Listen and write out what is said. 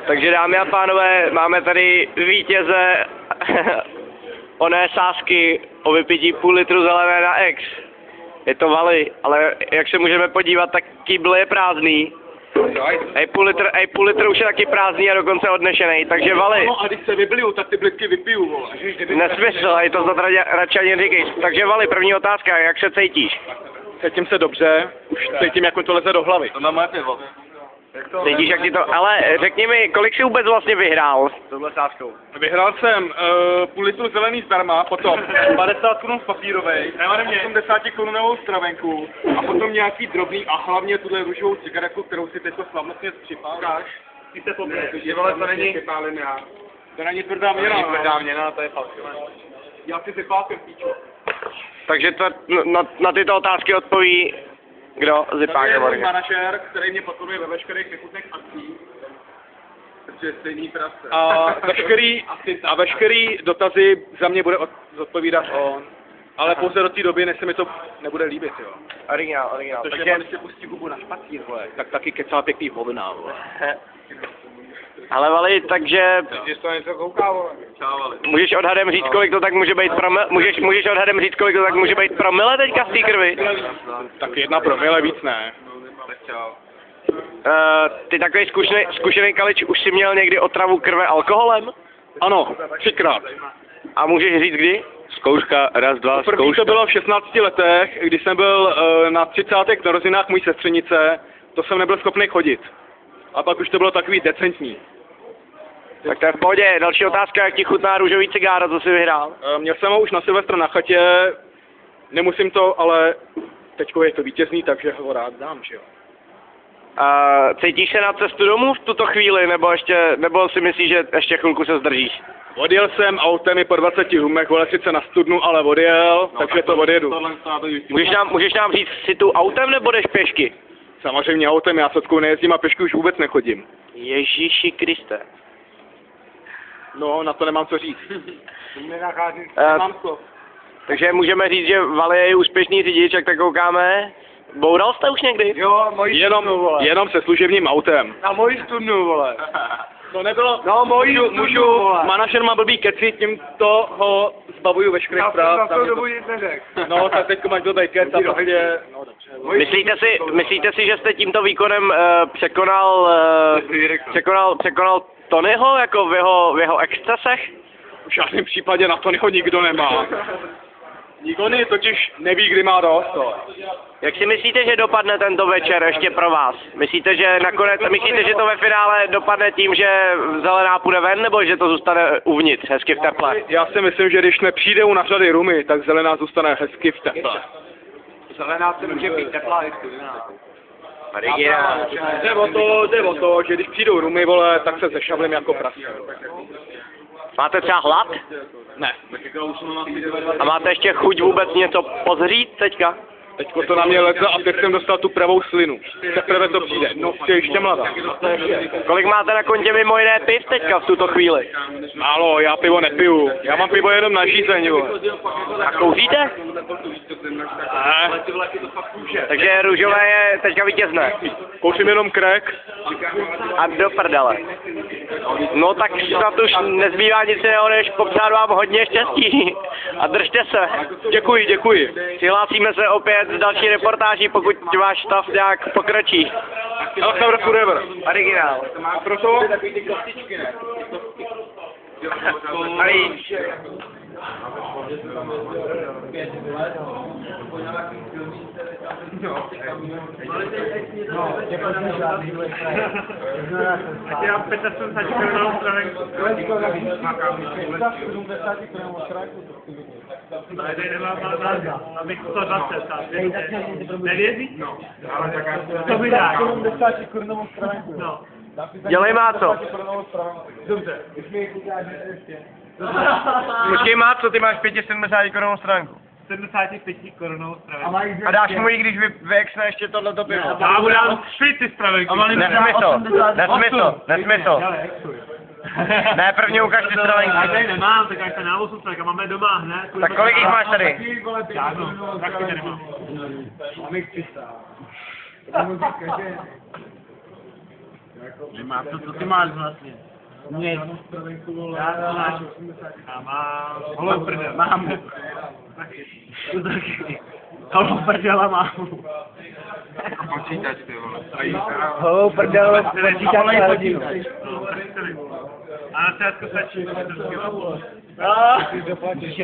Takže dámy a pánové, máme tady vítěze oné sázky o vypití půl litru zelené na X. Je to Vali, ale jak se můžeme podívat, tak kýbl je prázdný. Půl litr už je taky prázdný a dokonce odnešený, takže Vali. No a když se vybliju, tak ty blitky vypiju, vole. Nesmysl, je to snad radši ani říkej. Takže Vali, první otázka, jak se cítíš? Cítím se dobře, už cítím, jak mi to leze do hlavy. To na moje pivo. Cítíš, jak ti to... Ale řekni mi, kolik jsi vůbec vlastně vyhrál? Tohle sázkou. Vyhrál jsem půl litru zelený zdarma, potom 50 korun papírovej, 80 korunovou stravenku a potom nějaký drobný a hlavně tuhle růžovou cigaretku, kterou si teďko slavnostně připákáš. Ty se Ty vole, to není... To není tvrdá měna. To není tvrdá měna, to je falšované. Já si vypákem, píčo. Takže to, na tyto otázky odpoví kdo? Zipák To nebo je můj manažér, který mě podporuje ve veškerých nechutných akcích. Protože stejný prase. A veškerý dotazy za mě bude zodpovídat on. Ale pouze do té doby, než se mi to nebude líbit, jo. Originál. Protože když se pustí Kubu na špatník, vole, tak taky kecá pěkný hovna, vole. Ale Vali, takže Když to něco kouká, vole. Čau, Vali. můžeš odhadem říct, kolik to tak může být promile? Můžeš odhadem říct, kolik to tak může být promile teďka z té krvi? Tak 1 promile víc ne. Tak čau. Ty takový zkušený kalič, už jsi měl někdy otravu krve alkoholem? Ano, 3krát. A můžeš říct kdy? Zkouška, raz, dva, První to bylo v 16 letech, když jsem byl na 30. narozeninách mojí sestřenice, to jsem nebyl schopný chodit. A pak už to bylo takový decentní. Tak to je v pohodě. Další otázka, jak ti chutná růžový cigáro, co jsi vyhrál? Měl jsem ho už na Silvestra na chatě, nemusím to, ale teďko je to vítězný, takže ho rád dám, že jo. Cítíš se na cestu domů v tuto chvíli, nebo si myslíš, že ještě chvilku se zdržíš? Odjel jsem autem i po 20 humech, vole sice na studnu, ale odjel, takže to odjedu. Můžeš nám říct, si tu autem nebo jdeš pěšky? Samozřejmě autem, já sotkou nejezdím a pěšky už vůbec nechodím. Ježíši Kriste. No, na to nemám co říct. Takže můžeme říct, že Vali je úspěšný řidič, jak tak koukáme. Boural jste už někdy? Jo, mojí studnu, vole. Jenom se služebním autem. Na mojí studnu, vole. To nebylo, No, mojí můžu, manažer má blbý keci, tímto ho zbavuju veškerých práv. Já jsem na to dobu nic neřekl. No, tak teďko máš blbý kec a prostě, no dobře. Myslíte si, že jste tímto výkonem překonal Tonyho, jako v jeho excesech? V žádném případě na to nikdo nemá. Tony totiž neví, kdy má dost. Jak si myslíte, že dopadne tento večer ještě pro vás? Myslíte, že to ve finále dopadne tím, že zelená půjde ven, nebo že to zůstane uvnitř, hezky v teple? Já si myslím, že když nepřijdou na řady rumy, tak zelená zůstane hezky v teple. Zelená se může být teplá i studená. Jde o to, že když přijdou rumy, vole, tak se zešavlím jako prase. Máte třeba hlad? Ne. A máte ještě chuť vůbec něco pozřít teďka? Teďko to na mě leze a teď jsem dostal tu pravou slinu. Teprve to přijde. No, jsi ještě mladá. Kolik máte na kontě mimo jiné piv teďka v tuto chvíli? Málo, já pivo nepiju. Já mám pivo jenom na žízeň, vole. A kouříte? Ne. Takže růžové je teďka vítězné. Kouřím jenom crack. A do prdele. No tak snad už nezbývá nic jiného, než popřát vám hodně štěstí. A držte se. Děkuji. Přihlásíme se opět s další reportáží, pokud váš stav nějak pokročí. Alexander Forever. Originál. A proto? Ali. Já 75 kg stravenku. Abych 120. Nevěří? No. To mi dá. 70 korunovou stravenku. No. Dělej Máco. Dobře. Počkej Máco, ty máš 570 korunovou stránku. 75 korunovou stravenku. A dáš mu ji, když vyexne ještě tohleto pivo. Já mu dám 40 stravenku. Nesmysl. Ne, první ukaž ty stravenky. Já tady nemám, tak až ten návoz tak a máme doma hned. Tak kolik jich máš tady? Žádnou, taky nemám. Nemá to, co ty máš vlastně? Nic. Já to máš. A mám... Holou prdel. Mám. To taky. Holou prdela mám. Počítač, ty vole. Holou prdel, počítač na hodinu. A na CSku stačí. Ty doplatíš.